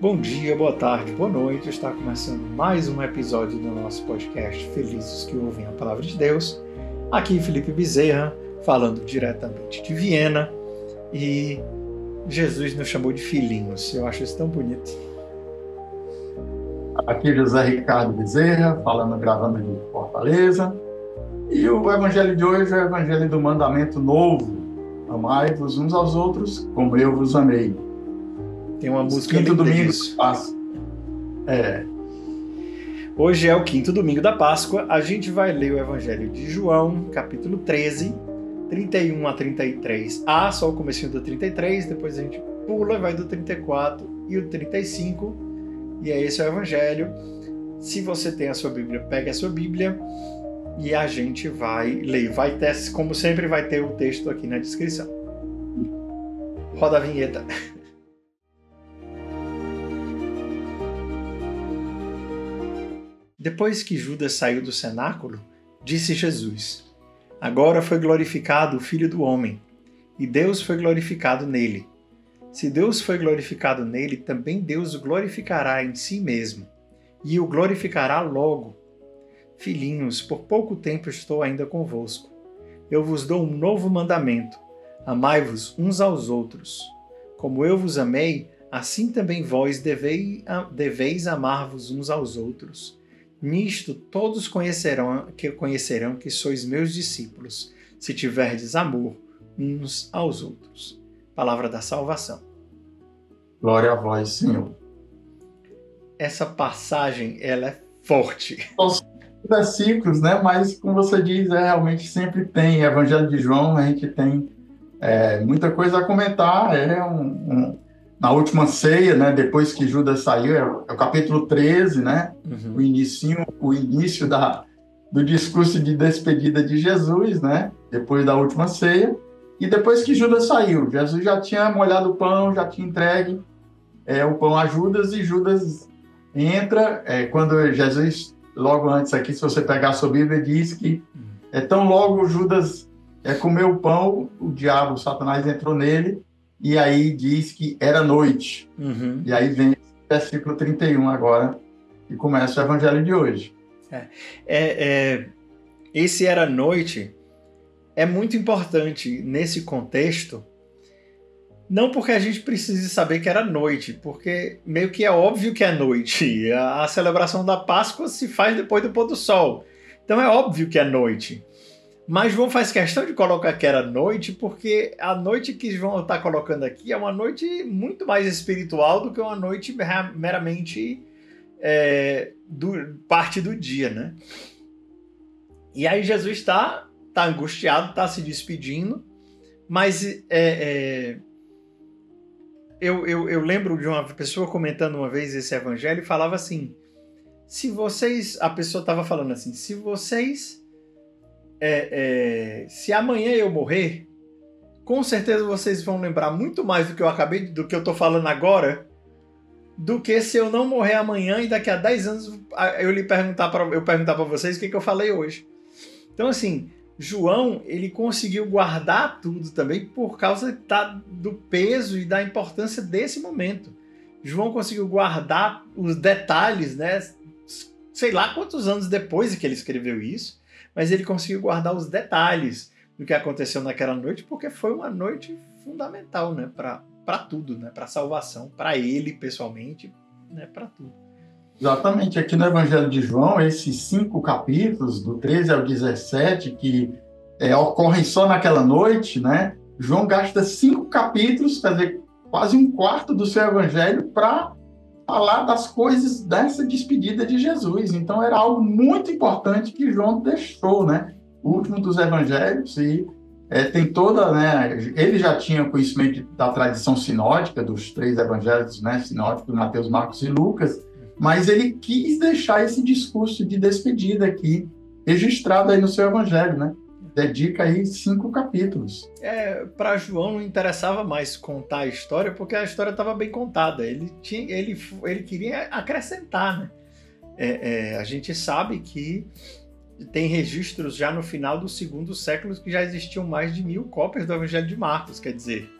Bom dia, boa tarde, boa noite. Está começando mais um episódio do nosso podcast Felizes que Ouvem a Palavra de Deus. Aqui Felipe Bezerra, falando diretamente de Viena. E Jesus nos chamou de filhinhos. Eu acho isso tão bonito. Aqui José Ricardo Bezerra, gravando de Fortaleza. E o evangelho de hoje é o evangelho do mandamento novo. Amai-vos uns aos outros, como eu vos amei. Tem uma música quinto linda domingo disso. de Páscoa. Hoje é o quinto domingo da Páscoa. A gente vai ler o evangelho de João, capítulo 13, 31 a 33. Só o comecinho do 33, depois a gente pula e vai do 34 e o 35. E é esse o evangelho. Se você tem a sua Bíblia, pegue a sua Bíblia e a gente vai ler. Vai ter, como sempre, vai ter o texto aqui na descrição. Roda a vinheta. Depois que Judas saiu do cenáculo, disse Jesus: Agora foi glorificado o Filho do Homem, e Deus foi glorificado nele. Se Deus foi glorificado nele, também Deus o glorificará em si mesmo, e o glorificará logo. Filhinhos, por pouco tempo estou ainda convosco. Eu vos dou um novo mandamento: amai-vos uns aos outros. Como eu vos amei, assim também vós deveis amar-vos uns aos outros. Nisto todos conhecerão que sois meus discípulos, se tiverdes amor uns aos outros. Palavra da salvação. Glória a vós, Senhor. Essa passagem, ela é forte. São versículos, né? Mas, como você diz, realmente sempre tem. Evangelho de João, a gente tem muita coisa a comentar. Na última ceia, né, depois que Judas saiu, é o capítulo 13, né, o início do discurso de despedida de Jesus, né, depois da última ceia, e depois que Judas saiu, Jesus já tinha molhado o pão, já tinha entregue o pão a Judas, e Judas entra, quando Jesus, logo antes aqui, se você pegar a sua Bíblia, diz que tão logo Judas comeu o pão, o diabo, o Satanás, entrou nele, e aí diz que era noite. E aí vem o versículo 31 agora, e começa o evangelho de hoje. Esse era noite é muito importante nesse contexto, não porque a gente precise saber que era noite, porque meio que é óbvio que é noite. A celebração da Páscoa se faz depois do pôr do sol. Então é óbvio que é noite. Mas João faz questão de colocar que era noite, porque a noite que João está colocando aqui é uma noite muito mais espiritual do que uma noite meramente parte do dia, né? E aí Jesus está angustiado, está se despedindo, mas eu lembro de uma pessoa comentando uma vez esse evangelho e falava assim, a pessoa estava falando assim, se vocês... se amanhã eu morrer, com certeza vocês vão lembrar muito mais do que eu estou falando agora, do que se eu não morrer amanhã e daqui a 10 anos eu perguntar para vocês o que eu falei hoje. Então, assim, João, ele conseguiu guardar tudo também por causa do peso e da importância desse momento. João conseguiu guardar os detalhes, né? Sei lá quantos anos depois que ele escreveu isso, mas ele conseguiu guardar os detalhes do que aconteceu naquela noite, porque foi uma noite fundamental, né, para tudo, né, para a salvação, para ele pessoalmente, né, para tudo. Exatamente. Aqui no Evangelho de João, esses 5 capítulos, do 13 ao 17, que ocorrem só naquela noite, né, João gasta 5 capítulos, quer dizer, quase um quarto do seu Evangelho, para falar das coisas dessa despedida de Jesus. Então era algo muito importante que João deixou, né? O último dos evangelhos, e tem toda, né? Ele já tinha conhecimento da tradição sinótica dos 3 evangelhos, né? Sinóticos, Mateus, Marcos e Lucas, mas ele quis deixar esse discurso de despedida aqui registrado aí no seu evangelho, né? Dedica aí 5 capítulos. Para João não interessava mais contar a história, porque a história estava bem contada. Ele queria acrescentar, né? A gente sabe que tem registros já no final do 2º século que já existiam mais de 1000 cópias do Evangelho de Marcos, quer dizer.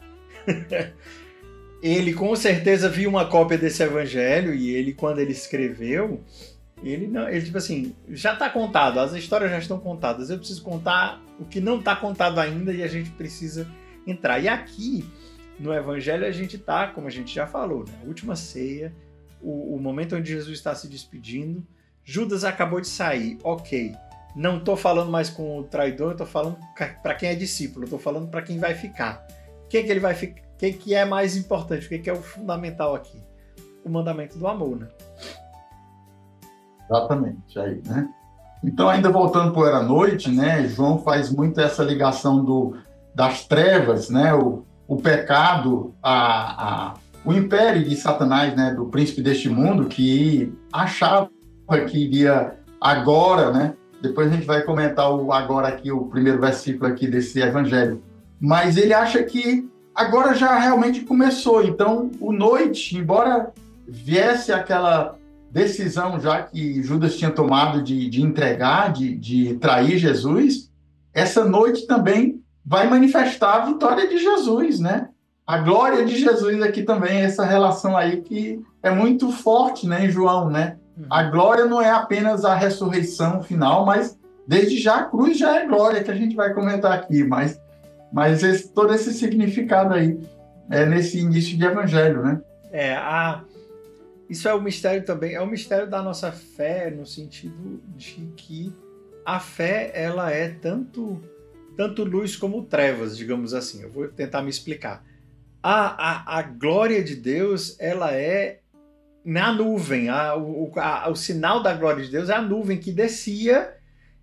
ele com certeza viu uma cópia desse evangelho e ele, quando ele escreveu, ele tipo assim, já está contado, as histórias já estão contadas, eu preciso contar o que não está contado ainda e a gente precisa entrar. E aqui, no evangelho, a gente está, como a gente já falou, na última ceia, o momento onde Jesus está se despedindo, Judas acabou de sair, ok, não estou falando mais com o traidor, eu estou falando para quem é discípulo, estou falando para quem vai ficar. O que ele vai ficar? O que é mais importante? O que é o fundamental aqui? O mandamento do amor, né? Exatamente, aí, né? Então, ainda voltando para a noite, né? João faz muito essa ligação das trevas, né? O pecado, o império de Satanás, né? Do príncipe deste mundo, que achava que iria agora, né? Depois a gente vai comentar agora aqui, o primeiro versículo aqui desse evangelho. Mas ele acha que agora já realmente começou. Então, o noite, embora viesse aquela decisão já que Judas tinha tomado de entregar, de trair Jesus, essa noite também vai manifestar a vitória de Jesus, né? A glória de Jesus aqui também, essa relação aí que é muito forte, né, em João, né? A glória não é apenas a ressurreição final, mas desde já a cruz já é glória, que a gente vai comentar aqui, mas todo esse significado aí nesse início de evangelho, né? Isso é o mistério também, é o mistério da nossa fé, no sentido de que a fé, ela é tanto luz como trevas, digamos assim. Eu vou tentar me explicar. A glória de Deus, ela é na nuvem. O sinal da glória de Deus é a nuvem que descia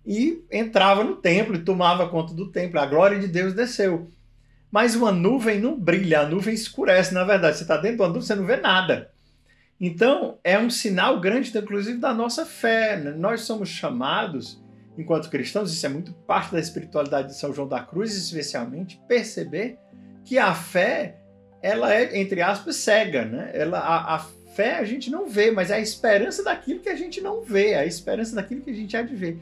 e entrava no templo e tomava conta do templo. A glória de Deus desceu. Mas uma nuvem não brilha, a nuvem escurece. Na verdade, você está dentro de uma nuvem, você não vê nada. Então, é um sinal grande, inclusive, da nossa fé. Nós somos chamados, enquanto cristãos, isso é muito parte da espiritualidade de São João da Cruz, especialmente, perceber que a fé, ela é, entre aspas, cega, né? A fé a gente não vê, mas é a esperança daquilo que a gente não vê, a esperança daquilo que a gente há de ver.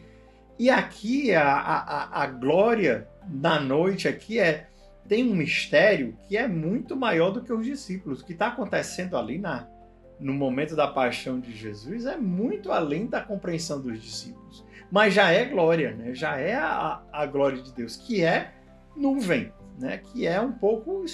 E aqui, a glória da noite aqui tem um mistério que é muito maior do que os discípulos. O que está acontecendo ali no momento da paixão de Jesus é muito além da compreensão dos discípulos. Mas já é glória, né? Já é a glória de Deus, que é nuvem, né? Que é um pouco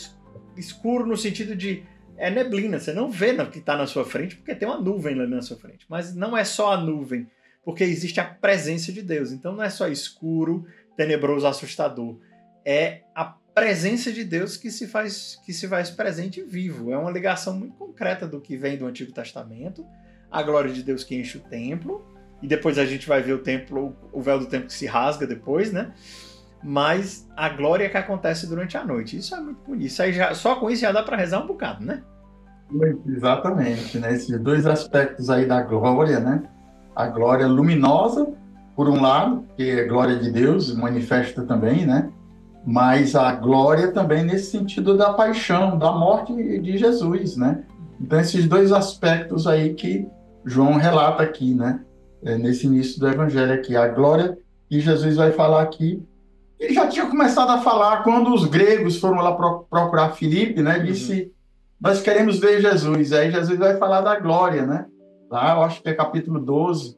escuro no sentido de neblina. Você não vê o que está na sua frente porque tem uma nuvem lá na sua frente. Mas não é só a nuvem, porque existe a presença de Deus. Então não é só escuro, tenebroso, assustador. É a presença de Deus que se faz presente e vivo. É uma ligação muito concreta do que vem do Antigo Testamento, a glória de Deus que enche o templo, e depois a gente vai ver o templo, o véu do templo que se rasga depois, né? Mas a glória que acontece durante a noite. Isso é muito bonito. Isso aí só com isso já dá para rezar um bocado, né? Exatamente, né? Esses dois aspectos aí da glória, né? A glória luminosa, por um lado, que é a glória de Deus, manifesta também, né? Mas a glória também nesse sentido da paixão, da morte de Jesus, né? Então, esses dois aspectos aí que João relata aqui, né? Nesse início do evangelho aqui. A glória que Jesus vai falar aqui. Ele já tinha começado a falar quando os gregos foram lá procurar Filipe, né? Disse, nós queremos ver Jesus. Aí Jesus vai falar da glória, né? Lá, eu acho que é capítulo 12,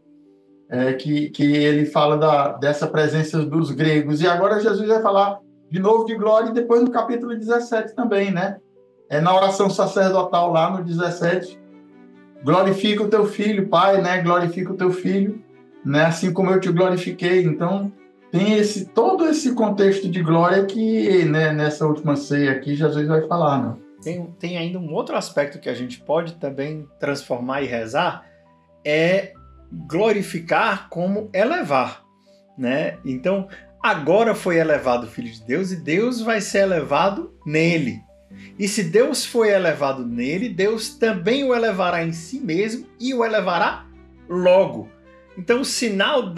que ele fala dessa presença dos gregos. E agora Jesus vai falar de novo de glória, e depois no capítulo 17 também, né? Na oração sacerdotal lá no 17, glorifica o teu filho, Pai, né? Glorifica o teu filho, né? Assim como eu te glorifiquei. Então, tem todo esse contexto de glória que, né, nessa última ceia aqui, Jesus vai falar, né? Tem ainda um outro aspecto que a gente pode também transformar e rezar, é glorificar como elevar, né? Então, agora foi elevado o Filho de Deus e Deus vai ser elevado nele. E se Deus foi elevado nele, Deus também o elevará em si mesmo e o elevará logo. Então o sinal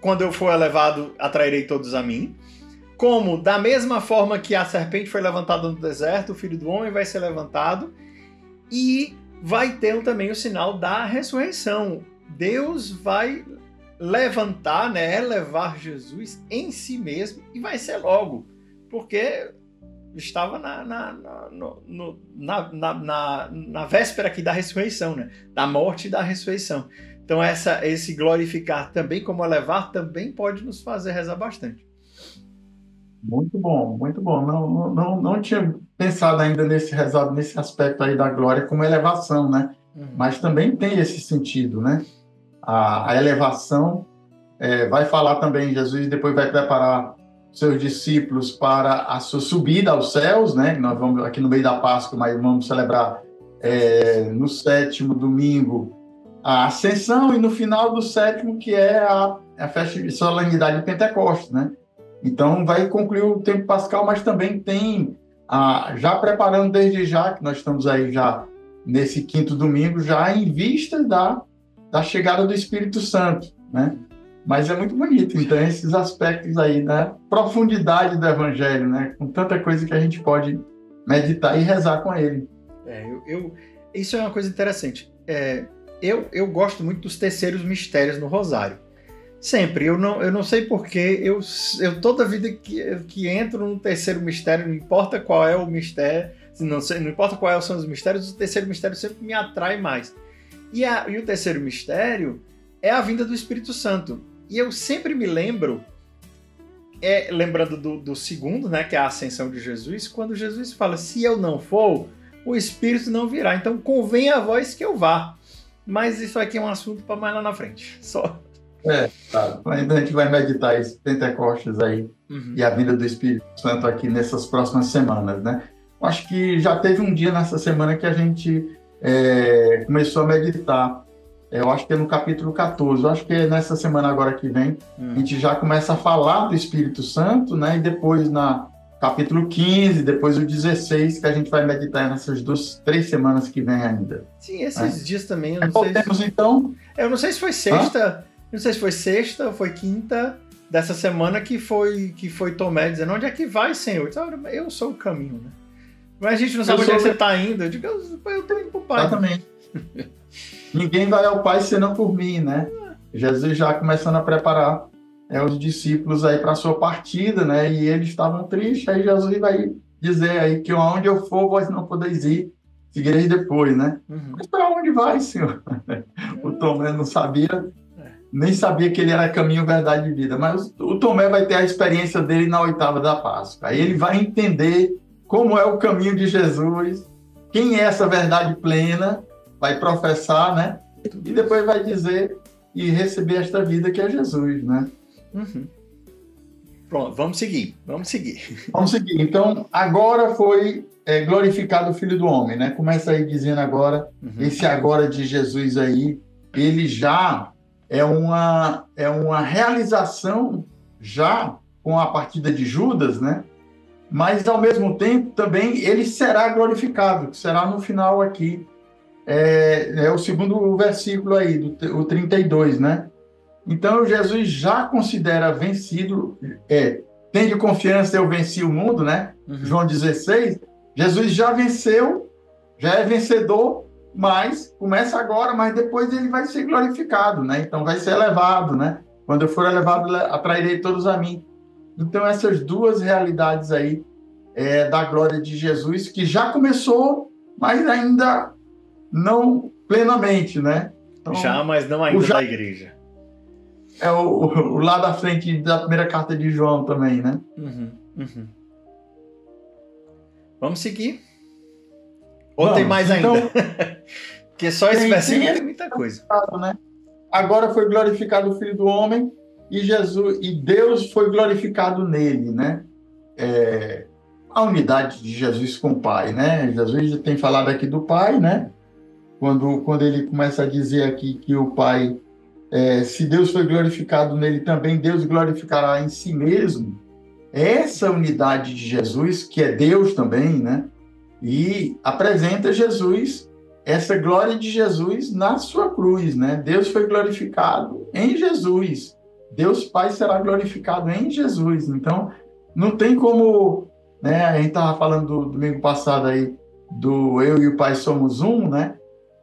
quando eu for elevado, atrairei todos a mim, como da mesma forma que a serpente foi levantada no deserto, o Filho do Homem vai ser levantado e vai ter também o sinal da ressurreição. Deus vai levantar, né, elevar Jesus em si mesmo e vai ser logo, porque estava na véspera aqui da ressurreição, né? Da morte e da ressurreição. Então esse glorificar também como elevar também pode nos fazer rezar bastante. Muito bom, muito bom. Não tinha pensado ainda nesse aspecto aí da glória como elevação, né? Mas também tem esse sentido, né? A elevação vai falar também, Jesus depois vai preparar seus discípulos para a sua subida aos céus, né? Nós vamos aqui no meio da Páscoa, mas vamos celebrar no 7º domingo a Ascensão e no final do 7º, que é a festa de solenidade de Pentecostes, né? Então, vai concluir o tempo pascal, mas também tem, já preparando desde já, que nós estamos aí já nesse 5º domingo, já em vista da chegada do Espírito Santo, né? Mas é muito bonito, então, esses aspectos aí da profundidade do Evangelho, né? Com tanta coisa que a gente pode meditar e rezar com ele. Isso é uma coisa interessante. Eu gosto muito dos terceiros mistérios no Rosário. Sempre. Eu não sei porquê, eu toda vida que entro no terceiro mistério, não importa qual é o mistério, não importa quais são os mistérios, o terceiro mistério sempre me atrai mais. E o terceiro mistério é a vinda do Espírito Santo. E eu sempre me lembro, lembrando do segundo, né, que é a ascensão de Jesus, quando Jesus fala, se eu não for, o Espírito não virá. Então convém a vós que eu vá. Mas isso aqui é um assunto para mais lá na frente. Só. Claro. Ainda a gente vai meditar esse Pentecostes aí e a vida do Espírito Santo aqui nessas próximas semanas, né? Acho que já teve um dia nessa semana que a gente começou a meditar. Eu acho que é no capítulo 14. Eu acho que é nessa semana agora que vem. A gente já começa a falar do Espírito Santo, né? E depois na capítulo 15, depois o 16, que a gente vai meditar nessas 3 semanas que vem ainda. Sim, esses dias também. Então? Eu não sei se foi sexta. Não sei se foi sexta ou foi quinta dessa semana que foi Tomé dizendo, onde é que vai, Senhor? Eu sou o caminho, né? Mas a gente não sabe onde é que você está indo. Eu digo, eu estou indo para o Pai. Exatamente. Ninguém vai ao Pai senão por mim, né? Jesus já começando a preparar os discípulos aí para a sua partida, né? E eles estavam tristes, aí Jesus vai dizer aí que aonde eu for, vós não podeis ir, seguireis depois, né? Mas para onde vai, Senhor? O Tomé não sabia, nem sabia que ele era caminho, verdade e vida, mas o Tomé vai ter a experiência dele na 8ª da Páscoa. Aí ele vai entender como é o caminho de Jesus, quem é essa verdade plena, vai professar, né? E depois vai dizer e receber esta vida que é Jesus, né? Pronto, vamos seguir. Então, agora foi glorificado o Filho do Homem, né? Começa aí dizendo agora, esse agora de Jesus aí, ele já é uma realização já com a partida de Judas, né? Mas, ao mesmo tempo, também ele será glorificado, que será no final aqui. É o segundo versículo aí, o 32, né? Então, Jesus já considera vencido, tende confiança, eu venci o mundo, né? João 16, Jesus já venceu, já é vencedor, mas começa agora, mas depois ele vai ser glorificado, né? Então, vai ser elevado, né? Quando eu for elevado, atrairei todos a mim. Então, essas duas realidades aí da glória de Jesus, que já começou, mas ainda não plenamente, né? Então, já, mas não ainda da igreja. É o lá da frente da primeira carta de João também, né? Vamos seguir? Ou tem mais ainda? Então, porque só esse versículo tem muita coisa. Né? Agora foi glorificado o Filho do Homem e Deus foi glorificado nele, né? A unidade de Jesus com o Pai, né? Jesus já tem falado aqui do Pai, né? Quando ele começa a dizer aqui que o Pai, se Deus foi glorificado nele também, Deus glorificará em si mesmo. Essa unidade de Jesus, que é Deus também, né? E apresenta Jesus, essa glória de Jesus na sua cruz, né? Deus foi glorificado em Jesus. Deus Pai será glorificado em Jesus. Então, não tem como, né? A gente estava falando do domingo passado aí, do eu e o Pai somos um, né?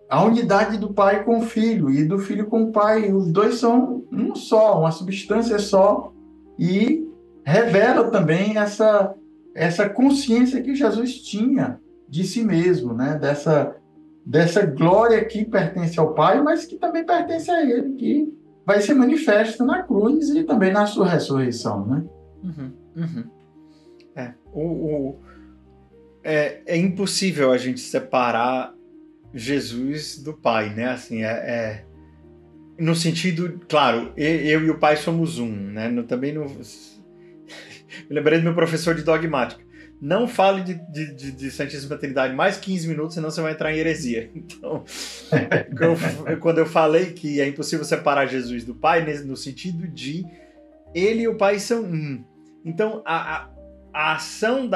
A unidade do Pai com o Filho e do Filho com o Pai. Os dois são um só, uma substância só, e revela também essa consciência que Jesus tinha de si mesmo, né? Dessa glória que pertence ao Pai, mas que também pertence a Ele, que vai ser manifesta na cruz e também na sua ressurreição, né? Uhum, uhum. É impossível a gente separar Jesus do Pai, né? Assim, no sentido, claro, eu e o Pai somos um, né? Também não. Me lembrei do meu professor de dogmática. Não fale de Santíssima Trindade mais 15 minutos, senão você vai entrar em heresia. Então, quando eu falei que é impossível separar Jesus do Pai, no sentido de ele e o Pai são um. Então, a ação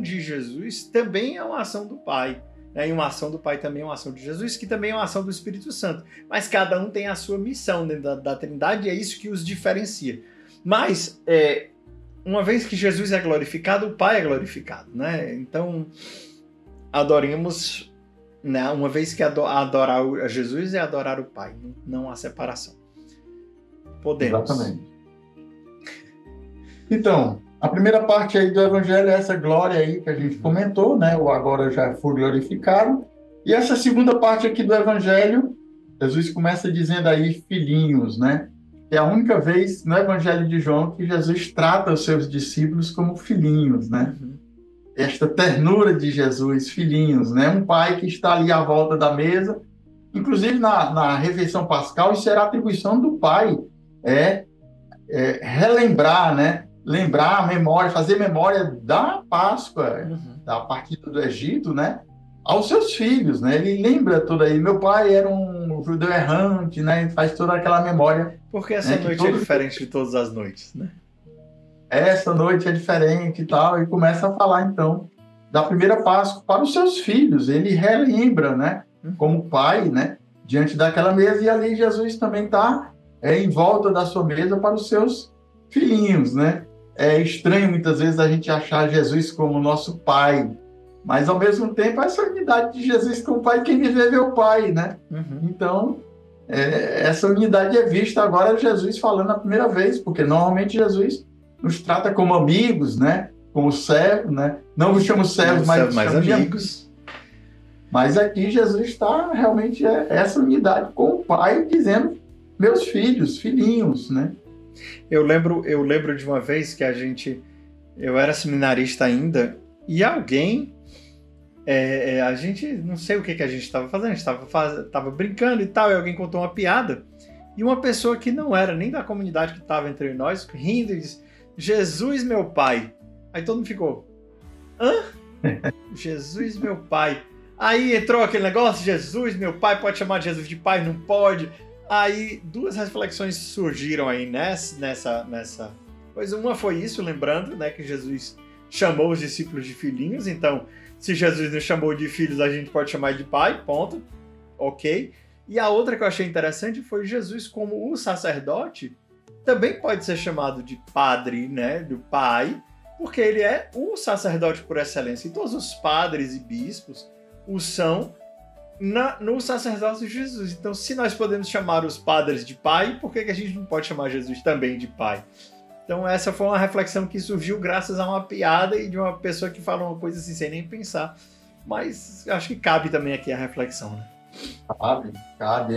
de Jesus também é uma ação do Pai. Né? E uma ação do Pai também é uma ação de Jesus, que também é uma ação do Espírito Santo. Mas cada um tem a sua missão dentro da Trindade e é isso que os diferencia. Mas, uma vez que Jesus é glorificado, o Pai é glorificado. Né? Então, adoremos, né? Uma vez que adorar a Jesus é adorar o Pai, não há separação. Podemos. Exatamente. Então, a primeira parte aí do Evangelho é essa glória aí que a gente comentou, né? O agora já foi glorificado. E essa segunda parte aqui do Evangelho, Jesus começa dizendo aí filhinhos, né? É a única vez no Evangelho de João que Jesus trata os seus discípulos como filhinhos, né? Esta ternura de Jesus, filhinhos, né? Um pai que está ali à volta da mesa. Inclusive, na refeição pascal, isso era atribuição do pai. Relembrar, né? Lembrar a memória, fazer memória da Páscoa, da partida do Egito, né? Aos seus filhos, né? Ele lembra tudo aí. Meu pai era um judeu errante, né? Ele faz toda aquela memória. Porque essa noite é diferente de todas as noites, né? Essa noite é diferente e tal. E começa a falar, então, da primeira Páscoa para os seus filhos. Ele relembra, né? Como pai, né? Diante daquela mesa. E ali Jesus também está em volta da sua mesa para os seus filhinhos, né? É estranho muitas vezes a gente achar Jesus como nosso pai, mas ao mesmo tempo essa unidade de Jesus com o pai, quem me vê é o pai, né? Então, essa unidade é vista agora Jesus falando a primeira vez, porque normalmente Jesus nos trata como amigos, né? Como servos, né? Não nos chama servos, mas amigos. Mas aqui Jesus está realmente essa unidade com o pai, dizendo meus filhos, filhinhos, né? Eu lembro de uma vez que eu era seminarista ainda, e alguém, a gente, não sei o que a gente estava fazendo, a gente estava brincando e tal, e alguém contou uma piada, e uma pessoa que não era nem da comunidade que estava entre nós, rindo e disse, Jesus meu pai. Aí todo mundo ficou, hã? Jesus meu pai. Aí entrou aquele negócio, Jesus meu pai, pode chamar Jesus de pai? Não pode. Aí, duas reflexões surgiram aí nessa. Pois uma foi isso, lembrando, né, que Jesus chamou os discípulos de filhinhos. Então, se Jesus nos chamou de filhos, a gente pode chamar de pai, ponto. Ok. E a outra que eu achei interessante foi Jesus como o sacerdote também pode ser chamado de padre, né, do pai, porque ele é o sacerdote por excelência. E todos os padres e bispos o são no sacerdócio de Jesus. Então, se nós podemos chamar os padres de pai, por que a gente não pode chamar Jesus também de pai? Então, essa foi uma reflexão que surgiu graças a uma piada e de uma pessoa que falou uma coisa assim, sem nem pensar. Mas acho que cabe também aqui a reflexão, né? Cabe.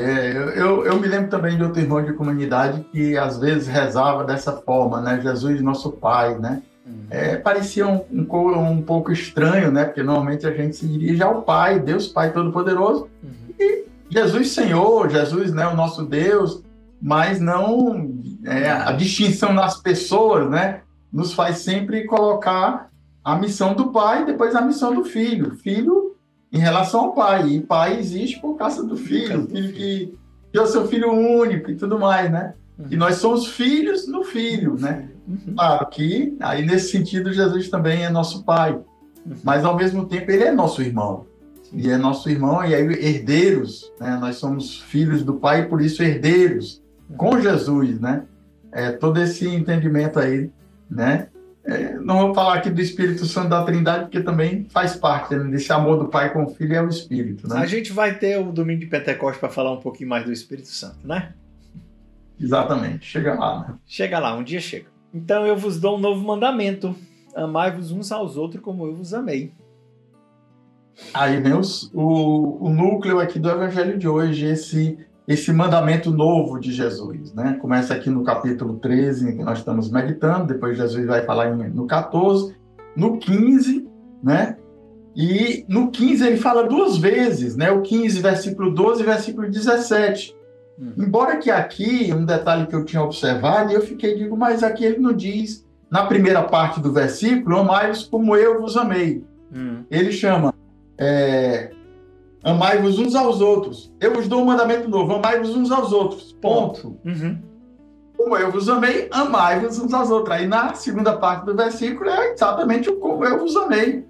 Eu me lembro também de outro irmão de comunidade que às vezes rezava dessa forma, né? Jesus, nosso pai, né? Parecia um pouco estranho, né? Porque normalmente a gente se dirige ao Pai, Deus Pai Todo-Poderoso, e Jesus Senhor, Jesus, né, o nosso Deus, mas não a distinção nas pessoas, né? Nos faz sempre colocar a missão do Pai e depois a missão do Filho. Filho em relação ao Pai, e Pai existe por causa do Filho, filho que é o seu Filho único e tudo mais, né? E nós somos filhos no Filho, né? Claro que, aí nesse sentido, Jesus também é nosso Pai. Mas, ao mesmo tempo, Ele é nosso irmão. E é nosso irmão, e aí herdeiros, né? Nós somos filhos do Pai, e por isso herdeiros, com Jesus, né? Todo esse entendimento aí, né? Não vou falar aqui do Espírito Santo da Trindade, porque também faz parte, né, desse amor do Pai com o Filho, é o Espírito, né? A gente vai ter o domingo de Pentecostes para falar um pouquinho mais do Espírito Santo, né? Exatamente, chega lá, né? Chega lá, um dia chega. Então eu vos dou um novo mandamento, amai-vos uns aos outros como eu vos amei. Aí vem o núcleo aqui do evangelho de hoje, esse mandamento novo de Jesus, né? Começa aqui no capítulo 13, que nós estamos meditando, depois Jesus vai falar no 14, no 15, né? E no 15 ele fala duas vezes, né? O 15, versículo 12 e versículo 17. Embora que aqui, um detalhe que eu tinha observado, e eu digo, mas aqui ele não diz, na primeira parte do versículo, amai-vos como eu vos amei. Ele chama, amai-vos uns aos outros. Eu vos dou um mandamento novo, amai-vos uns aos outros. Ponto. Como eu vos amei, amai-vos uns aos outros. Aí na segunda parte do versículo é exatamente o como eu vos amei.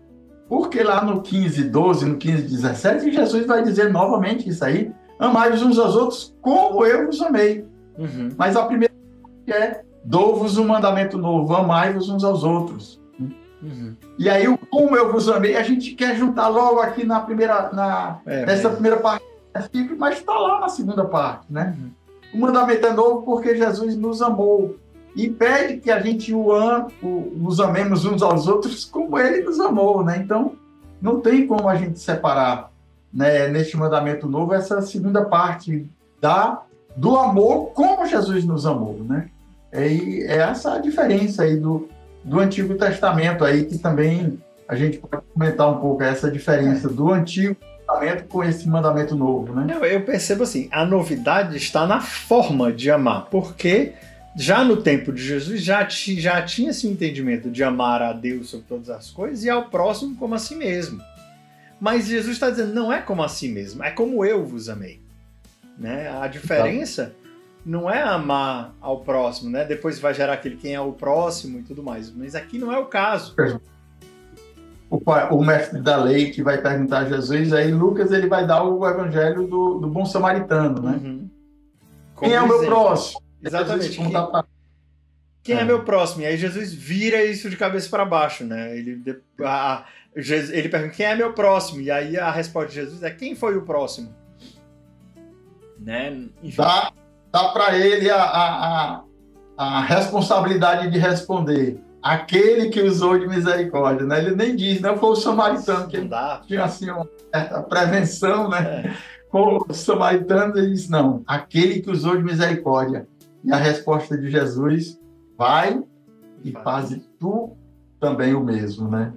Porque lá no 15, 12, no 15, 17, Jesus vai dizer novamente isso aí, amai-vos uns aos outros como eu vos amei. Mas a primeira é, dou-vos um mandamento novo, amai-vos uns aos outros. E aí o como eu vos amei, a gente quer juntar logo aqui nessa primeira parte do versículo, mas está lá na segunda parte, né? O mandamento é novo porque Jesus nos amou e pede que a gente nos amemos uns aos outros como ele nos amou, né? Então, não tem como a gente separar, né, neste mandamento novo essa segunda parte do amor como Jesus nos amou, né? É essa a diferença aí do Antigo Testamento aí, que também a gente pode comentar um pouco essa diferença do Antigo Testamento com esse mandamento novo, né? Eu percebo assim, a novidade está na forma de amar, porque já no tempo de Jesus já tinha esse entendimento de amar a Deus sobre todas as coisas e ao próximo como a si mesmo. Mas Jesus está dizendo, não é como a si mesmo, é como eu vos amei. Né? A diferença não é amar ao próximo, né? Depois vai gerar aquele quem é o próximo e tudo mais. Mas aqui não é o caso. O mestre da lei que vai perguntar a Jesus, aí Lucas ele vai dar o evangelho do bom samaritano, né? Quem é o meu próximo? Exatamente. Quem é meu próximo? E aí Jesus vira isso de cabeça para baixo, né? Ele pergunta, quem é meu próximo? E aí a resposta de Jesus é, quem foi o próximo? Né? Dá para ele a responsabilidade de responder. Aquele que usou de misericórdia, né? Ele nem diz, não foi o samaritano, que ele tinha assim uma certa prevenção, né? Com os samaritanos, ele diz, não, aquele que usou de misericórdia. E a resposta de Jesus, vai e faz tu também o mesmo, né?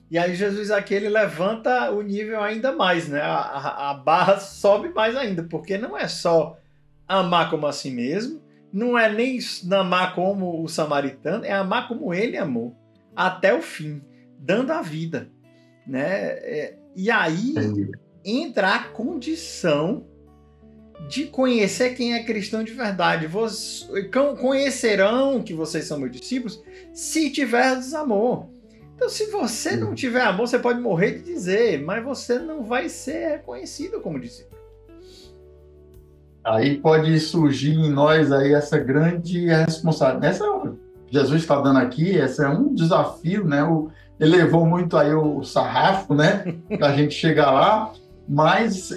E aí Jesus aqui, ele levanta o nível ainda mais, né? A barra sobe mais ainda, porque não é só amar como a si mesmo, não é nem amar como o samaritano, é amar como ele amou, até o fim, dando a vida, né? E aí entra a condição de conhecer quem é cristão de verdade. Conhecerão que vocês são meus discípulos se tiverdes amor. Então, se você não tiver amor, você pode morrer de dizer, mas você não vai ser reconhecido como discípulo. Aí pode surgir em nós aí essa grande responsabilidade. Jesus está dando aqui, esse é um desafio, né? Ele levou muito aí o sarrafo, né? Para a gente chegar lá, mas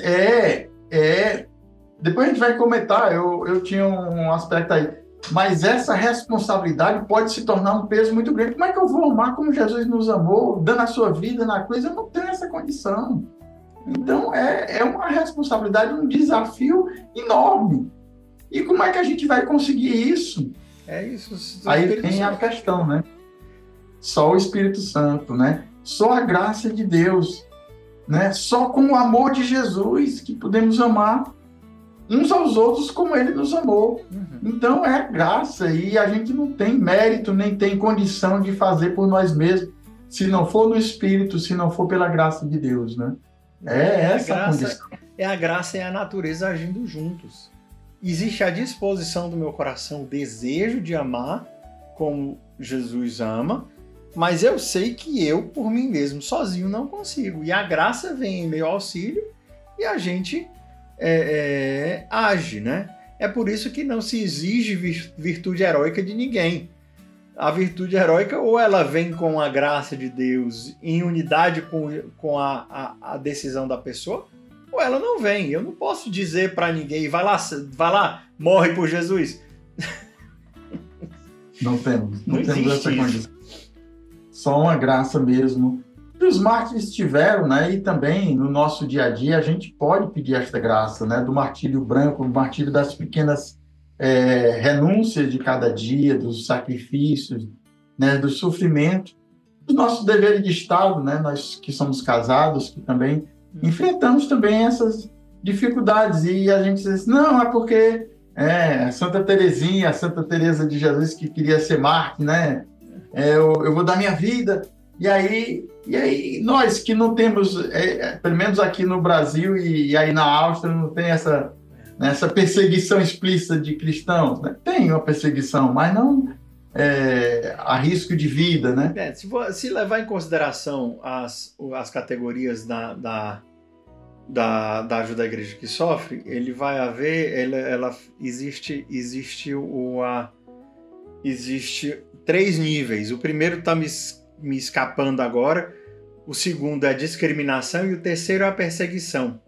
depois a gente vai comentar, eu tinha um aspecto aí, mas essa responsabilidade pode se tornar um peso muito grande. Como é que eu vou amar como Jesus nos amou, dando a sua vida na cruz? Eu não tenho essa condição. Então, é uma responsabilidade, um desafio enorme. E como é que a gente vai conseguir isso? É isso. Aí tem a questão, né? Só o Espírito Santo, né? Só a graça de Deus, né? Só com o amor de Jesus que podemos amar uns aos outros como ele nos amou. Então, é graça e a gente não tem mérito, nem tem condição de fazer por nós mesmos, se não for no Espírito, se não for pela graça de Deus, né? Essa condição. É a graça e a natureza agindo juntos. Existe a disposição do meu coração, o desejo de amar como Jesus ama, mas eu sei que eu, por mim mesmo, sozinho, não consigo. E a graça vem em meu auxílio e a gente age, né? É por isso que não se exige virtude heróica de ninguém. A virtude heróica, ou ela vem com a graça de Deus em unidade com a decisão da pessoa, ou ela não vem. Eu não posso dizer para ninguém, vai lá, morre por Jesus. Não temos essa condição. só uma graça mesmo. E os mártires tiveram, né? E também no nosso dia a dia a gente pode pedir esta graça, né? Do martírio branco, do martírio das pequenas renúncias de cada dia, dos sacrifícios, né? Do sofrimento, do nosso dever de Estado, né? Nós que somos casados, que também enfrentamos também essas dificuldades. E a gente diz, não, é porque Santa Teresinha, a Santa Teresa de Jesus, que queria ser mártir, né? Eu vou dar minha vida. E aí nós que não temos, pelo menos aqui no Brasil e aí na Áustria, não tem essa perseguição explícita de cristãos, né? Tem uma perseguição, mas não a risco de vida, né? Se levar em consideração as categorias da ajuda à igreja que sofre, ele vai haver, existe 3 níveis. O primeiro está me escapando agora, o segundo é a discriminação e o terceiro é a perseguição,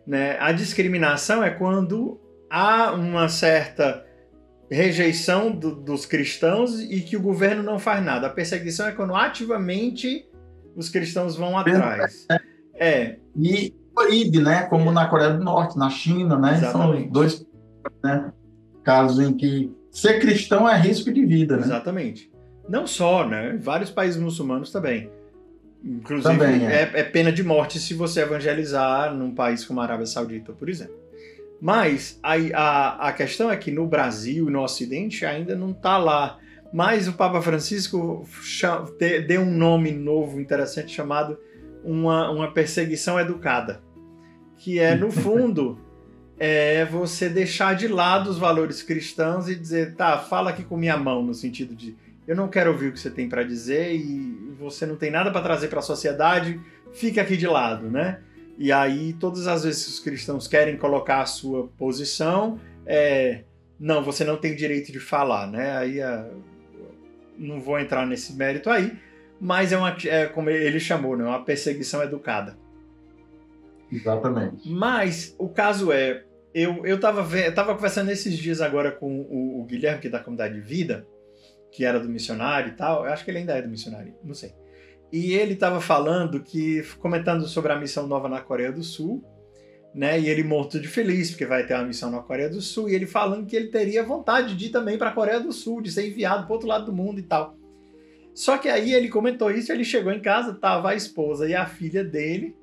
né? A discriminação é quando há uma certa rejeição dos cristãos e que o governo não faz nada. A perseguição é quando ativamente os cristãos vão atrás. E proíbe, né? Como na Coreia do Norte, na China, né? Exatamente. São 2 casos em que ser cristão é risco de vida, né? Exatamente. Não só, né? Vários países muçulmanos também. Inclusive, também é pena de morte se você evangelizar num país como a Arábia Saudita, por exemplo. Mas a questão é que no Brasil e no Ocidente ainda não está lá. Mas o Papa Francisco deu um nome novo, interessante, chamado uma perseguição educada. Que é, no fundo, você deixar de lado os valores cristãos e dizer, tá, fala aqui com minha mão, no sentido de eu não quero ouvir o que você tem para dizer e você não tem nada para trazer para a sociedade, fica aqui de lado, né? E aí, todas as vezes que os cristãos querem colocar a sua posição, não, você não tem o direito de falar, né? Aí, não vou entrar nesse mérito aí, mas como ele chamou, né? Uma perseguição educada. Exatamente. Mas o caso eu tava conversando esses dias agora com o Guilherme, que é da Comunidade de Vida, que era do missionário e tal, eu acho que ele ainda é do missionário, não sei. E ele estava comentando sobre a missão nova na Coreia do Sul, né? E ele morto de feliz, porque vai ter uma missão na Coreia do Sul, e ele falando que ele teria vontade de ir também para a Coreia do Sul, de ser enviado para o outro lado do mundo e tal. Só que aí ele comentou isso, ele chegou em casa, tava a esposa e a filha dele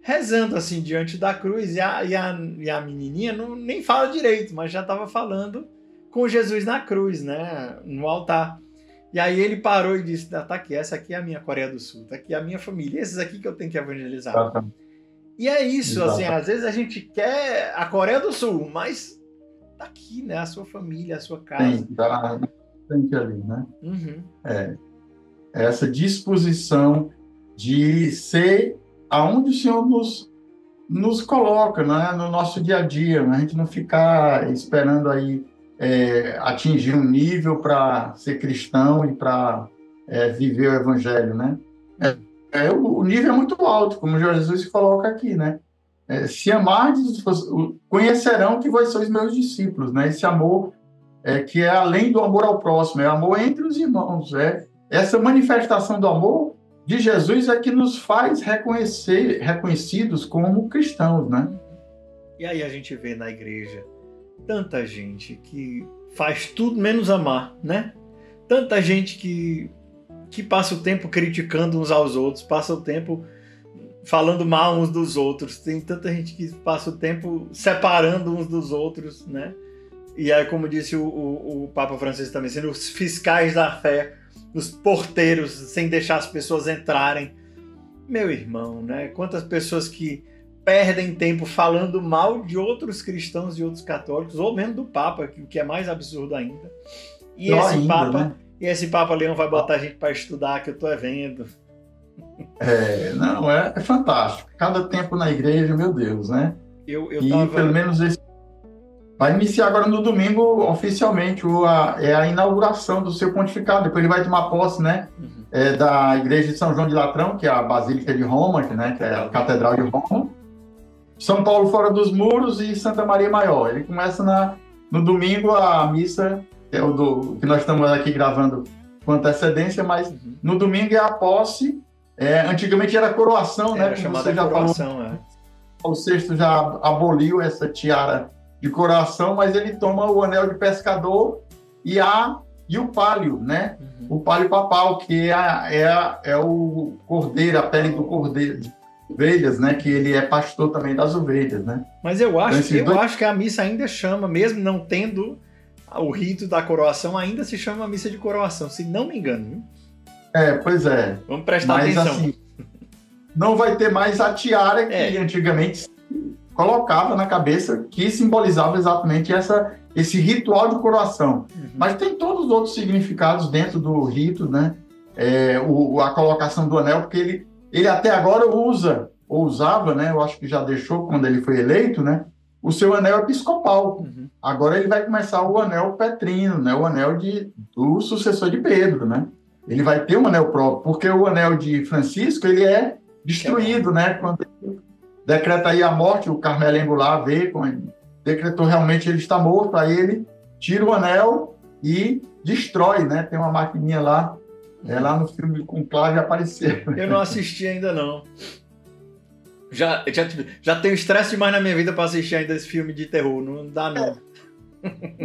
rezando assim diante da cruz, e a menininha nem fala direito, mas já estava falando com Jesus na cruz, né, no altar. E aí ele parou e disse, tá aqui, essa aqui é a minha Coreia do Sul, tá aqui a minha família, esses aqui que eu tenho que evangelizar. E é isso, assim, às vezes a gente quer a Coreia do Sul, mas tá aqui, né, a sua família, a sua casa. Tem, tá ali, né? Uhum. Essa disposição de ser aonde o Senhor nos coloca, né, no nosso dia a dia, né? A gente não ficar esperando aí atingir um nível para ser cristão e para viver o evangelho, né? O nível é muito alto, como Jesus coloca aqui, né? Se amardes, conhecerão que vós sois meus discípulos, né? Esse amor que é além do amor ao próximo, é amor entre os irmãos, essa manifestação do amor de Jesus é que nos faz reconhecidos como cristãos, né? E aí a gente vê na igreja tanta gente que faz tudo menos amar, né? Tanta gente que passa o tempo criticando uns aos outros, passa o tempo falando mal uns dos outros. Tem tanta gente que passa o tempo separando uns dos outros, né? E aí, como disse o Papa Francisco também, sendo os fiscais da fé, os porteiros, sem deixar as pessoas entrarem. Meu irmão, né? Quantas pessoas que perdem tempo falando mal de outros cristãos, de outros católicos, ou mesmo do Papa, o que é mais absurdo ainda. E esse Papa Leão vai botar a gente para estudar, que eu tô vendo. Não, é fantástico. Cada tempo na igreja, meu Deus, né? Pelo menos vai iniciar agora no domingo, oficialmente, a inauguração do seu pontificado. Depois ele vai tomar posse, né? Uhum. Da igreja de São João de Latrão, que é a Basílica de Roma, né? Que é a Catedral de Roma. São Paulo Fora dos Muros e Santa Maria Maior. Ele começa no domingo a missa, que nós estamos aqui gravando com antecedência, mas no domingo é a posse. Antigamente era coroação, né? Era Como chamada você já coroação, falou, o Sexto já aboliu essa tiara de coroação, mas ele toma o anel de pescador e o pálio, né? O pálio papal, que é o cordeiro, a pele do cordeiro, de ovelhas, né? Que ele é pastor também das ovelhas, né? Mas eu acho, Então, acho que a missa ainda chama, mesmo não tendo o rito da coroação, ainda se chama missa de coroação, se não me engano, viu? Pois é. Vamos prestar Mas, atenção. assim, não vai ter mais a tiara que antigamente colocava na cabeça, que simbolizava exatamente esse ritual de coroação. Mas tem todos os outros significados dentro do rito, né? A colocação do anel, porque ele até agora usava, né? Eu acho que já deixou quando ele foi eleito, né? O seu anel episcopal. Agora ele vai começar o anel petrino, né? O anel do sucessor de Pedro, né? Ele vai ter um anel próprio, porque o anel de Francisco, ele é destruído, né? Quando ele decreta aí a morte, o Carmelengo lá vê, decretou realmente ele está morto, aí ele tira o anel e destrói, né? Tem uma maquininha lá, lá no filme com Cláudio apareceu. Eu não assisti ainda, não. Já tenho estresse demais na minha vida para assistir ainda esse filme de terror, não dá não.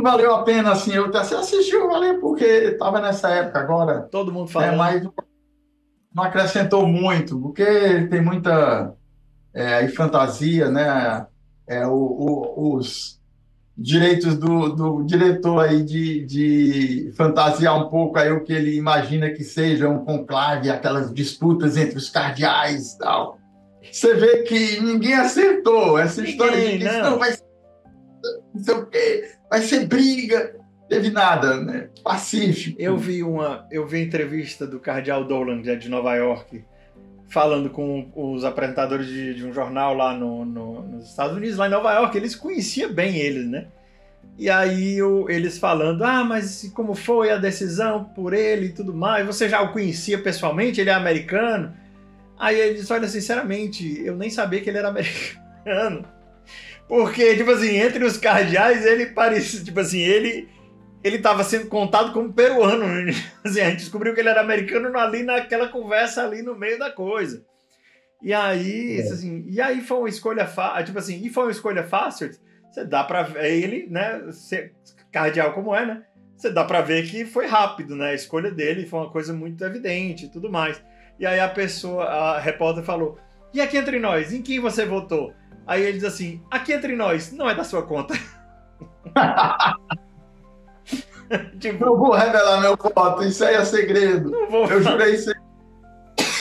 Valeu a pena, assim, você assistiu, valeu, porque estava nessa época agora. Todo mundo falando. Mas não acrescentou muito, porque tem muita fantasia, né? Os direitos do diretor aí de fantasiar um pouco aí o que ele imagina que seja um conclave, aquelas disputas entre os cardeais e tal. Você vê que ninguém acertou essa história de que não vai ser, não sei o quê, vai ser briga. Teve nada, né? Pacífico. Eu vi a entrevista do cardeal Dolan, de Nova York, falando com os apresentadores de um jornal lá nos Estados Unidos, lá em Nova York. Eles conheciam bem eles, né? E aí eles falando, mas como foi a decisão por ele e tudo mais? Você já o conhecia pessoalmente? Ele é americano? Aí ele disse, olha, sinceramente, eu nem sabia que ele era americano. Porque, tipo assim, entre os cardeais, ele parecia, tipo assim, ele estava sendo contado como peruano. Assim, a gente descobriu que ele era americano ali naquela conversa ali no meio da coisa. E aí, assim, foi uma escolha fácil, tipo assim, e foi uma escolha fácil, você dá pra ver ele, né, ser cardeal como é, né, você dá pra ver que foi rápido, né, a escolha dele foi uma coisa muito evidente e tudo mais. E aí a repórter falou, e aqui entre nós, em quem você votou? Aí ele diz assim, aqui entre nós, não é da sua conta. Tipo, não vou revelar meu voto, isso aí é segredo. Não vou. Eu jurei ser.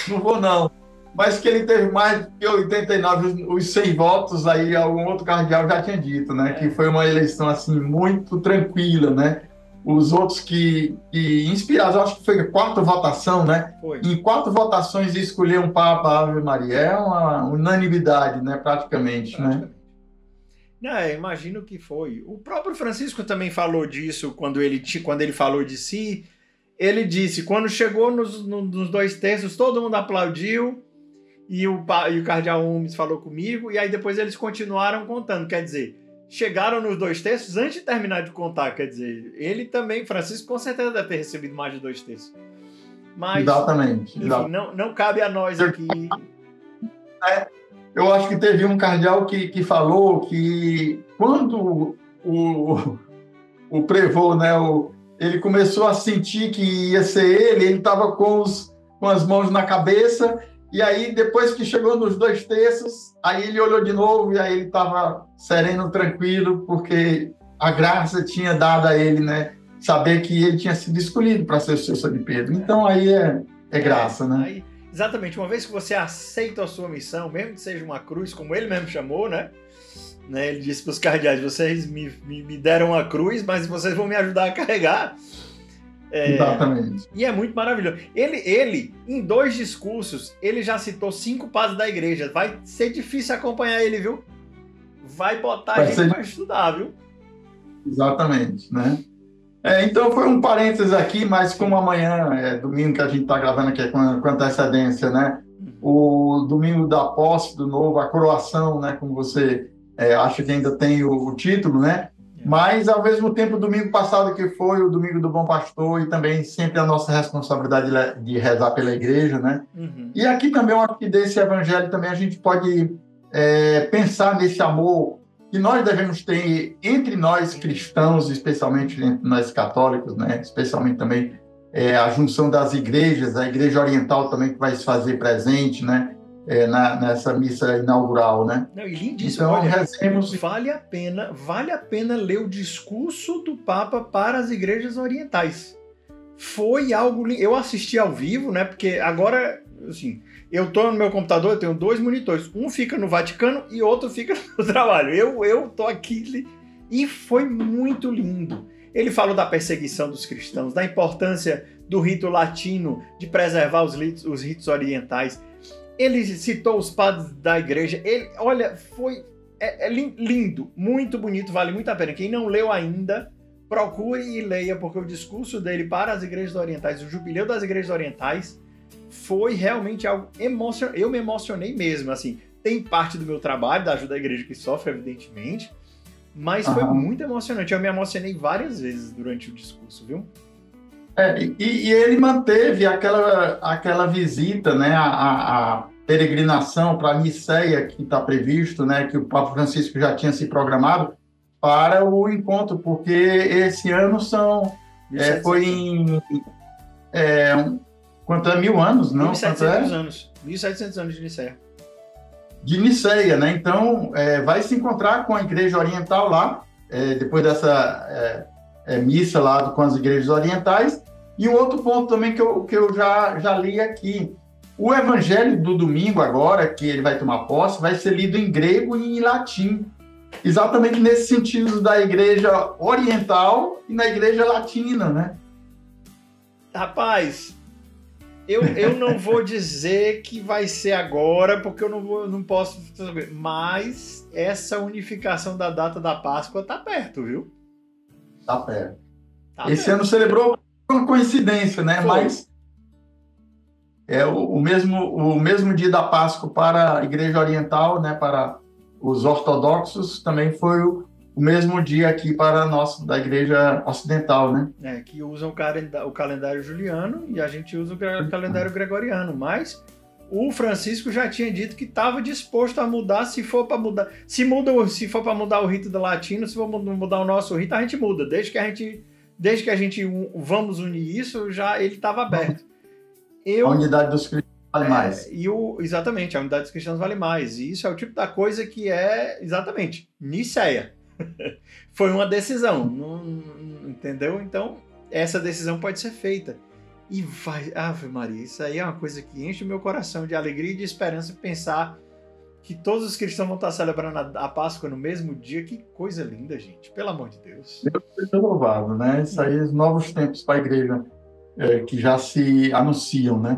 Não vou, não. Mas que ele teve mais de 89, os 100 votos, aí algum outro cardeal já tinha dito, né? Que foi uma eleição, assim, muito tranquila, né? Os outros que inspirados, eu acho que foi a 4ª votação, né? Foi. Em 4 votações escolher um Papa Ave Maria, é uma unanimidade, né? Praticamente, né? Imagino que foi. O próprio Francisco também falou disso quando ele falou de si. Ele disse, quando chegou nos 2/3, todo mundo aplaudiu e o cardeal Hummes falou comigo, e aí depois eles continuaram contando, quer dizer, chegaram nos 2/3 antes de terminar de contar, quer dizer, ele também, Francisco, com certeza deve ter recebido mais de 2/3. Mas, exatamente. Enfim, não cabe a nós aqui. Eu acho que teve um cardeal que falou que quando o prevô, né, ele começou a sentir que ia ser ele estava com as mãos na cabeça, e aí depois que chegou nos 2/3, aí ele olhou de novo e aí ele estava sereno, tranquilo, porque a graça tinha dado a ele, né, saber que ele tinha sido escolhido para ser o sucessor de Pedro. Então aí é graça, né? Aí, exatamente, uma vez que você aceita a sua missão, mesmo que seja uma cruz, como ele mesmo chamou, né? Ele disse para os cardeais, vocês me deram a cruz, mas vocês vão me ajudar a carregar. Exatamente. E é muito maravilhoso. Ele, em 2 discursos, ele já citou 5 padres da igreja. Vai ser difícil acompanhar ele, viu? Vai botar a gente para estudar, viu? Exatamente, né? Então foi um parênteses aqui, mas como amanhã domingo que a gente está gravando aqui com antecedência, né? O domingo da posse do novo, a coroação, né? Como você acha que ainda tem o título, né? Mas, ao mesmo tempo, o domingo passado que foi o Domingo do Bom Pastor, e também sempre a nossa responsabilidade de rezar pela igreja, né? Uhum. E aqui também, eu acho que desse evangelho também a gente pode pensar nesse amor que nós devemos ter entre nós cristãos, especialmente entre nós católicos, né? Especialmente também a junção das igrejas, a Igreja Oriental também que vai se fazer presente, né? Nessa missa inaugural, né? Não, e lindíssimo. Então, Olha, rezemos. vale a pena ler o discurso do Papa para as igrejas orientais. Foi algo lindo. Eu assisti ao vivo, né? Porque agora, assim, eu tô no meu computador, eu tenho 2 monitores. Um fica no Vaticano e outro fica no trabalho. Eu tô aqui e foi muito lindo. Ele falou da perseguição dos cristãos, da importância do rito latino, de preservar os ritos orientais. Ele citou os padres da igreja. Olha, foi lindo, muito bonito, vale muito a pena. Quem não leu ainda, procure e leia, porque o discurso dele para as igrejas orientais, o jubileu das igrejas orientais, foi realmente algo emocionante. Eu me emocionei mesmo, assim. Tem parte do meu trabalho, da ajuda à igreja que sofre, evidentemente, mas foi muito emocionante. Eu me emocionei várias vezes durante o discurso, viu? E ele manteve aquela visita, né, a peregrinação para Nicéia, que está previsto, né, que o Papa Francisco já tinha se programado para o encontro, porque esse ano foi em... quanto é? 1000 anos, não? 1700 anos. 1700 anos de Nicéia. De Nicéia, né? Então, vai se encontrar com a Igreja Oriental lá, depois dessa missa lá com as igrejas orientais. E um outro ponto também que eu já li aqui. O Evangelho do domingo agora, que ele vai tomar posse, vai ser lido em grego e em latim. Exatamente nesse sentido da Igreja Oriental e na Igreja Latina, né? Rapaz, eu não vou dizer que vai ser agora, porque eu não posso saber, mas essa unificação da data da Páscoa tá perto, viu? Tá perto. Esse ano celebrou por coincidência, né? Foi. Mas o mesmo dia da Páscoa para a Igreja Oriental, né? Para os ortodoxos, também foi o mesmo dia aqui para nós da Igreja Ocidental, né? Que usam o calendário juliano e a gente usa o calendário gregoriano, mas o Francisco já tinha dito que estava disposto a mudar se for para mudar. Se for para mudar o rito do latino, se for mudar o nosso rito, a gente muda. Desde que a gente vamos unir isso, já ele estava aberto. A unidade dos cristãos vale mais. Exatamente, a unidade dos cristãos vale mais. E isso é o tipo da coisa que exatamente, Nicéia. Foi uma decisão, entendeu? Então, essa decisão pode ser feita. E vai... Ave Maria, isso aí é uma coisa que enche o meu coração de alegria e de esperança pensar que todos os cristãos vão estar celebrando a Páscoa no mesmo dia. Que coisa linda, gente. Pelo amor de Deus. Deus seja louvado, né? Isso aí, os novos tempos para a igreja que já se anunciam, né?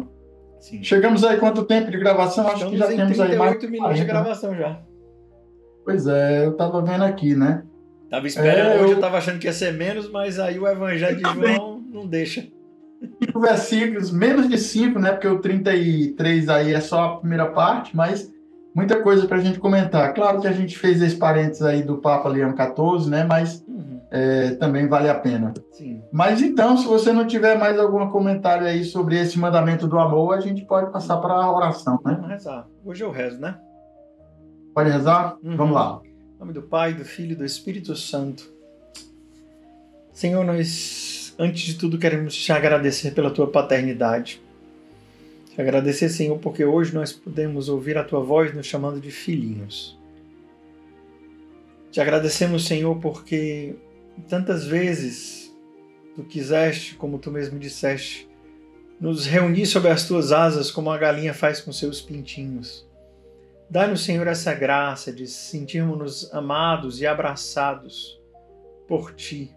Sim. Chegamos aí quanto tempo de gravação? Acho que já temos aí mais 38 minutos de gravação já. Pois é, eu estava vendo aqui, né? Tava esperando, hoje eu estava achando que ia ser menos, mas aí o Evangelho de João não deixa. 5 versículos, menos de 5, né? Porque o 33 aí é só a primeira parte, mas muita coisa para a gente comentar. Claro que a gente fez esse parênteses aí do Papa Leão XIV, né? Mas também vale a pena. Sim. Mas então, se você não tiver mais algum comentário aí sobre esse mandamento do amor, a gente pode passar para a oração, né? Vamos rezar. Hoje eu rezo, né? Pode rezar? Vamos lá. Em nome do Pai, do Filho e do Espírito Santo. Senhor, nós, antes de tudo, queremos te agradecer pela tua paternidade. Te agradecer, Senhor, porque hoje nós podemos ouvir a tua voz nos chamando de filhinhos. Te agradecemos, Senhor, porque tantas vezes tu quiseste, como tu mesmo disseste, nos reunir sob as tuas asas como a galinha faz com seus pintinhos. Dá-nos, Senhor, essa graça de sentirmos-nos amados e abraçados por Ti.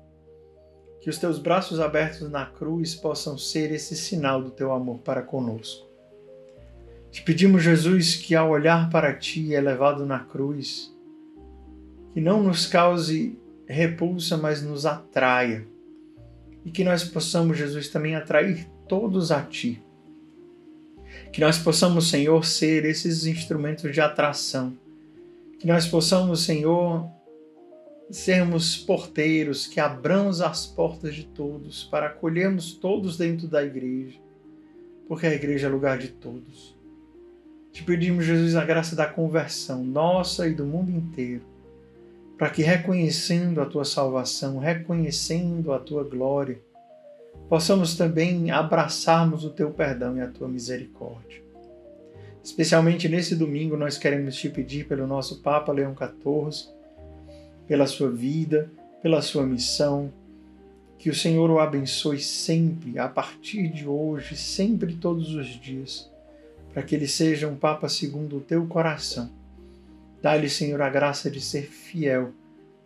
Que os Teus braços abertos na cruz possam ser esse sinal do Teu amor para conosco. Te pedimos, Jesus, que ao olhar para Ti elevado na cruz, que não nos cause repulsa, mas nos atraia. E que nós possamos, Jesus, também atrair todos a Ti. Que nós possamos, Senhor, ser esses instrumentos de atração. Que nós possamos, Senhor, sermos porteiros, que abramos as portas de todos, para acolhermos todos dentro da igreja, porque a igreja é lugar de todos. Te pedimos, Jesus, a graça da conversão nossa e do mundo inteiro, para que, reconhecendo a tua salvação, reconhecendo a tua glória, possamos também abraçarmos o teu perdão e a tua misericórdia. Especialmente nesse domingo, nós queremos te pedir pelo nosso Papa Leão XIV, pela sua vida, pela sua missão, que o Senhor o abençoe sempre, a partir de hoje, sempre, todos os dias, para que ele seja um Papa segundo o teu coração. Dá-lhe, Senhor, a graça de ser fiel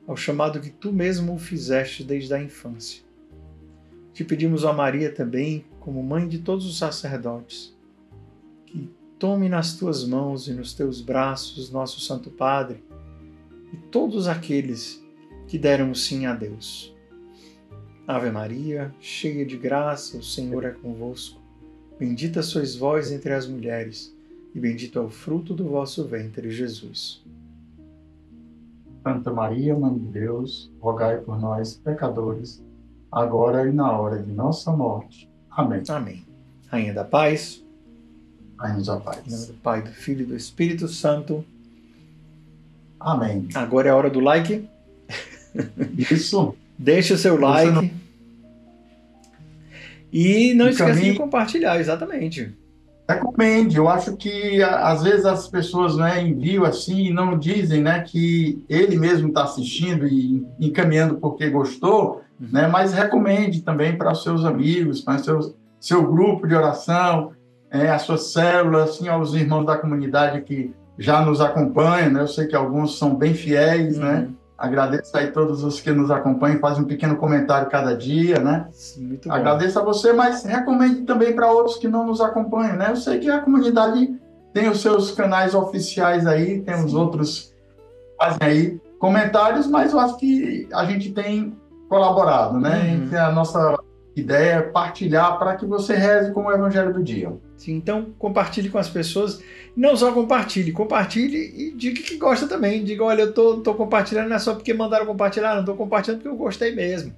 ao chamado que tu mesmo o fizeste desde a infância. Te pedimos a Maria também, como mãe de todos os sacerdotes, que tome nas tuas mãos e nos teus braços nosso Santo Padre e todos aqueles que deram sim a Deus. Ave Maria, cheia de graça, o Senhor é convosco. Bendita sois vós entre as mulheres, e bendito é o fruto do vosso ventre, Jesus. Santa Maria, Mãe de Deus, rogai por nós, pecadores, agora e na hora de nossa morte. Amém. Amém. Rainha da Paz, Dai-nos a em nome paz. do Pai, do Filho e do Espírito Santo. Amém. Agora é a hora do like. Isso. Deixa o seu like. E não esqueça de compartilhar, exatamente. Recomende. Eu acho que às vezes as pessoas, né, enviam assim e não dizem, né, que ele mesmo está assistindo e encaminhando porque gostou, né, mas recomende também para os seus amigos, para o seu grupo de oração, a sua célula, assim, aos irmãos da comunidade que já nos acompanham, né? Eu sei que alguns são bem fiéis, né? Agradeço aí todos os que nos acompanham, fazem um pequeno comentário cada dia, né? Muito bom. Agradeço a você, mas recomende também para outros que não nos acompanham, né? Eu sei que a comunidade tem os seus canais oficiais aí, tem os outros que fazem aí comentários, mas eu acho que a gente tem colaborado, né? A nossa ideia é partilhar para que você reze com o Evangelho do dia. Sim, então compartilhe com as pessoas. Não só compartilhe e diga que gosta também. Diga, olha, eu tô compartilhando não é só porque mandaram compartilhar, não, estou compartilhando porque eu gostei mesmo.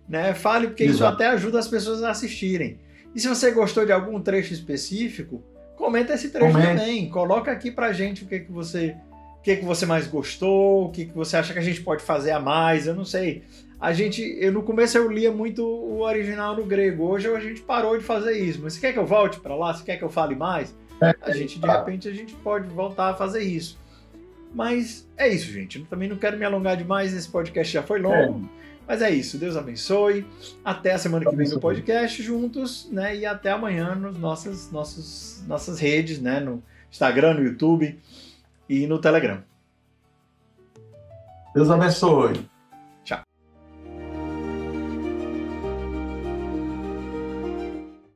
Né? Fale, porque isso até ajuda as pessoas a assistirem. E se você gostou de algum trecho específico, comenta esse trecho também. Coloca aqui pra gente o que você mais gostou, o que você acha que a gente pode fazer a mais, eu não sei. No começo eu lia muito o original no grego, hoje a gente parou de fazer isso, mas você quer que eu volte para lá? Você quer que eu fale mais? De repente a gente pode voltar a fazer isso. Mas é isso, gente. Eu também não quero me alongar demais, esse podcast já foi longo, mas é isso. Deus abençoe. Até a semana que vem no podcast juntos, né? E até amanhã nas nossas redes, né? No Instagram, no YouTube e no Telegram. Deus abençoe.